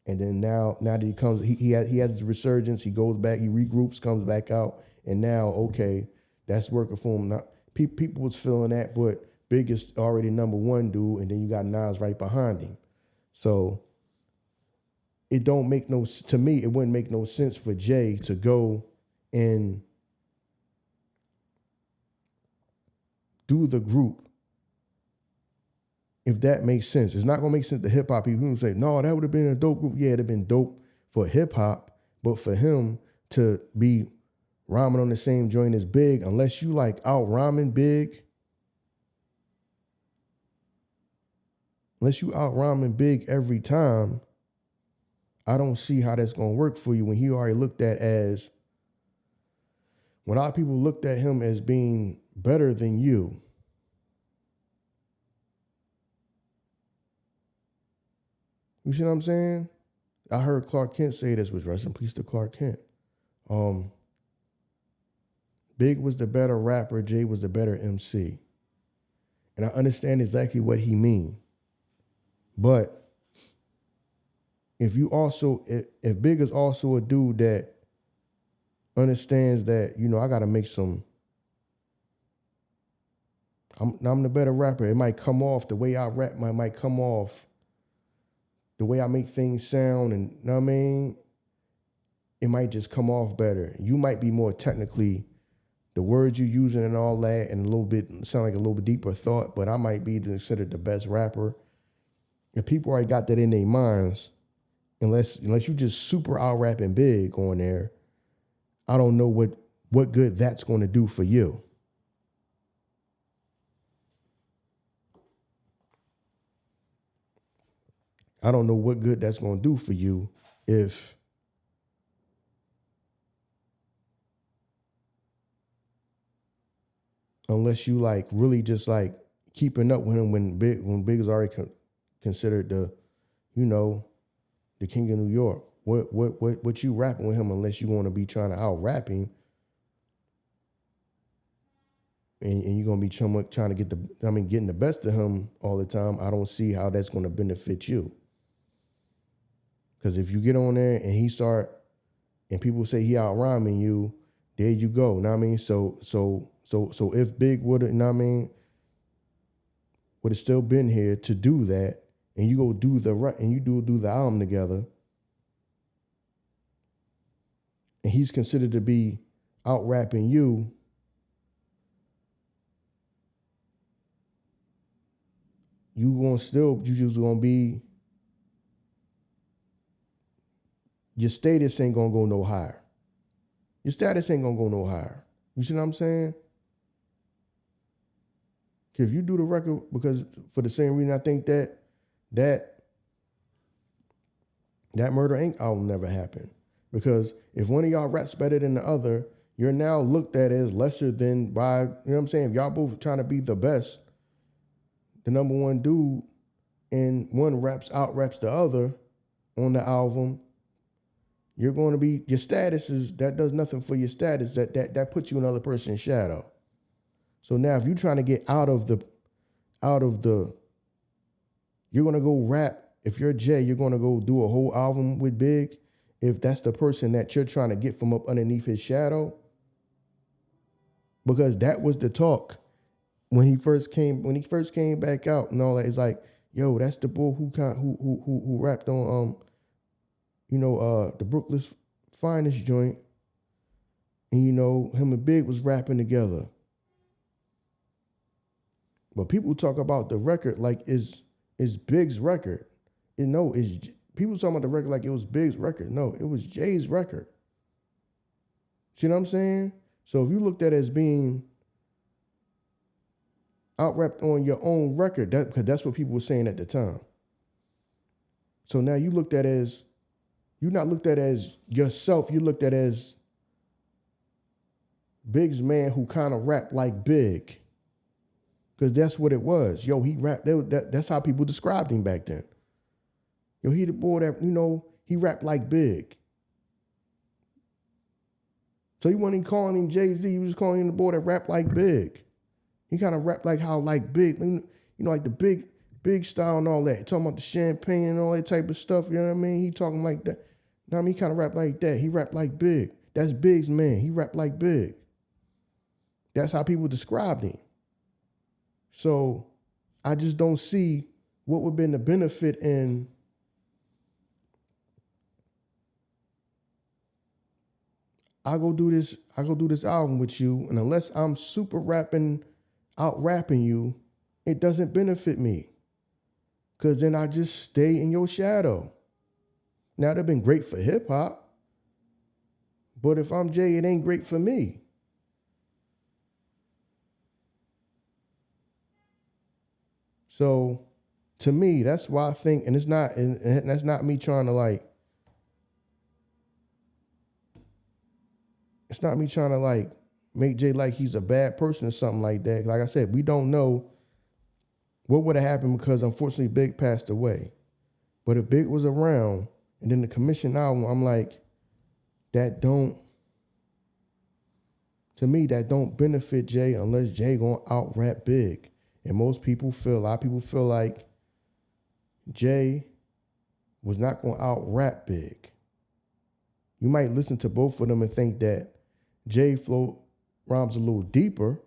S1: And then now that he comes, he has his resurgence. He goes back, he regroups, comes back out, and now okay, that's working for him. Now, people was feeling that, but Big is already number one dude, and then you got Nas right behind him. So it don't make no, to me, it wouldn't make no sense for Jay to go and do the group. If that makes sense. It's not going to make sense to hip-hop people who say, no, that would have been a dope group. Yeah, it'd have been dope for hip-hop, but for him to be rhyming on the same joint as Big, unless you like out-rhyming Big, every time, I don't see how that's going to work for you when he already looked at as, when a lot of people looked at him as being better than you. You see what I'm saying? I heard Clark Kent say this, was rest in peace to Clark Kent. Big was the better rapper, Jay was the better MC. And I understand exactly what he mean. But if Big is also a dude that understands that, you know, I gotta make some, I'm the better rapper. It might come off, the way I rap might come off, the way I make things sound, and you know what I mean? It might just come off better. You might be more technically, the words you're using and all that, and a little bit, sound like a little bit deeper thought, but I might be considered the best rapper. If people already got that in their minds, unless you just super out rapping Big on there, I don't know what good that's going to do for you. I don't know what good that's going to do for you if unless you like really just like keeping up with him when Big is already considered the, you know, the king of New York. What you rapping with him unless you want to be trying to out rap him, and you're gonna be trying to getting the best of him all the time. I don't see how that's gonna benefit you. Because if you get on there and people say he out rhyming you, there you go. Know what I mean? So if Big would have, know what I mean, would have still been here to do that, and you go do the album together, and he's considered to be out rapping you, you just gonna be, your status ain't gonna go no higher. Your status ain't gonna go no higher. You see what I'm saying? If you do the record, because for the same reason I think that Murder Inc. album never happened. Because if one of y'all raps better than the other, you're now looked at as lesser than by, you know what I'm saying? If y'all both trying to be the best, the number one dude, and one out raps the other on the album, You're going to be, your status is, that does nothing for your status. That puts you in another person's shadow. So now if you're trying to get out of the, you're going to go rap. If you're Jay, you're going to go do a whole album with Big. If that's the person that you're trying to get from up underneath his shadow, because that was the talk when he first came back out and all that. It's like, yo, that's the boy who rapped on the Brooklyn's Finest joint, and him and Big was rapping together. But people talk about the record like it's Big's record. People talking about the record like it was Big's record. No, it was Jay's record. See what I'm saying? So if you looked at it as being out-rapped on your own record, because that's what people were saying at the time. So now you looked at as, you're not looked at as yourself, you looked at as Big's man who kind of rapped like Big. Because that's what it was. Yo, he rapped, that's how people described him back then. Yo, he the boy that, he rapped like Big. So he wasn't even calling him Jay-Z, he was just calling him the boy that rapped like Big. He kind of rapped like how like Big, like the big style and all that. He talking about the champagne and all that type of stuff, you know what I mean? He talking like that. He kind of rapped like that. He rapped like Big. That's Big's man. He rapped like Big. That's how people described him. So I just don't see what would have been the benefit in I go do this album with you, and unless I'm super out rapping you, it doesn't benefit me. Cause then I just stay in your shadow. Now they've been great for hip hop, but if I'm Jay, it ain't great for me. So to me, that's why I think, and that's not me trying to it's not me trying to make Jay like he's a bad person or something like that. Like I said, we don't know what would have happened because unfortunately Big passed away. But if Big was around and then the Commission album, I'm like, that don't benefit Jay unless Jay gonna out rap Big. And a lot of people feel like Jay was not gonna out rap Big. You might listen to both of them and think that Jay flow rhymes a little deeper.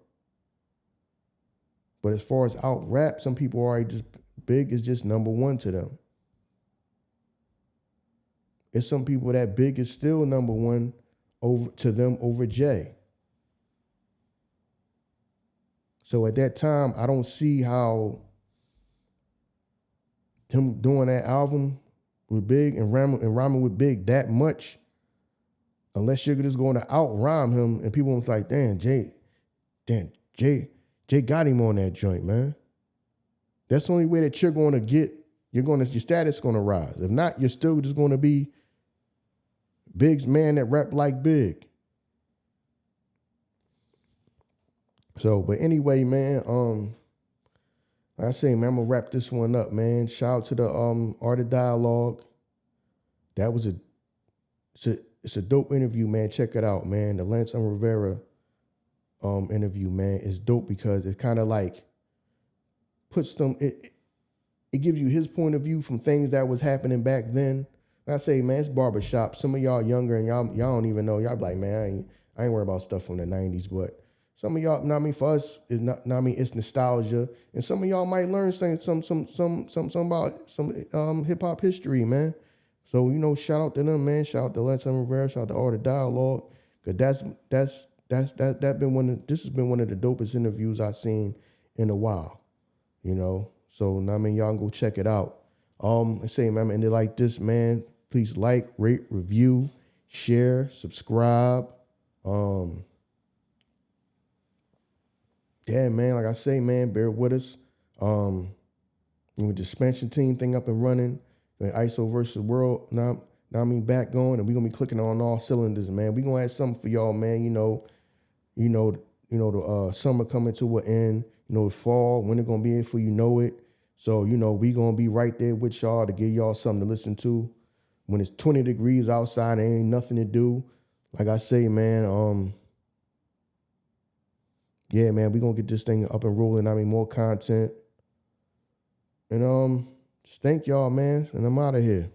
S1: But as far as out rap, some people are already just, Big is just number one to them. It's some people that Big is still number one over Jay. So at that time, I don't see how him doing that album with Big and rhyming with Big that much, unless you're just going to out rhyme him and people was like, Jay got him on that joint, man. That's the only way that your status going to rise. If not, you're still just going to be Big's man that rap like Big. So, but anyway, man, like I say, man, I'm gonna wrap this one up, man. Shout out to the Art of Dialogue. That was it's a dope interview, man. Check it out, man. The Lance Rivera interview, man, is dope because it kind of puts them, it gives you his point of view from things that was happening back then. Like I say, man, it's Barbershop. Some of y'all younger and y'all don't even know. Y'all be like, man, I ain't worried about stuff from the 90s, but some of y'all, for us, it's nostalgia. And some of y'all might learn some about some hip hop history, man. So, shout out to them, man. Shout out to Lance Rivera, shout out to Art of Dialogue. Cause this has been one of the dopest interviews I've seen in a while. So y'all can go check it out. I say, man, and they like this, man. Please like, rate, review, share, subscribe. Yeah, man, like I say, man, bear with us. With the expansion team thing up and running, ISO versus World, now back going, and we're gonna be clicking on all cylinders, man. We're gonna have something for y'all, man. The summer coming to an end, the fall, when it gonna be for it. So, we gonna be right there with y'all to give y'all something to listen to. when it's 20 degrees outside, there ain't nothing to do. Like I say, man, yeah, man, we gonna get this thing up and rolling. I mean, more content. And just thank y'all, man. And I'm out of here.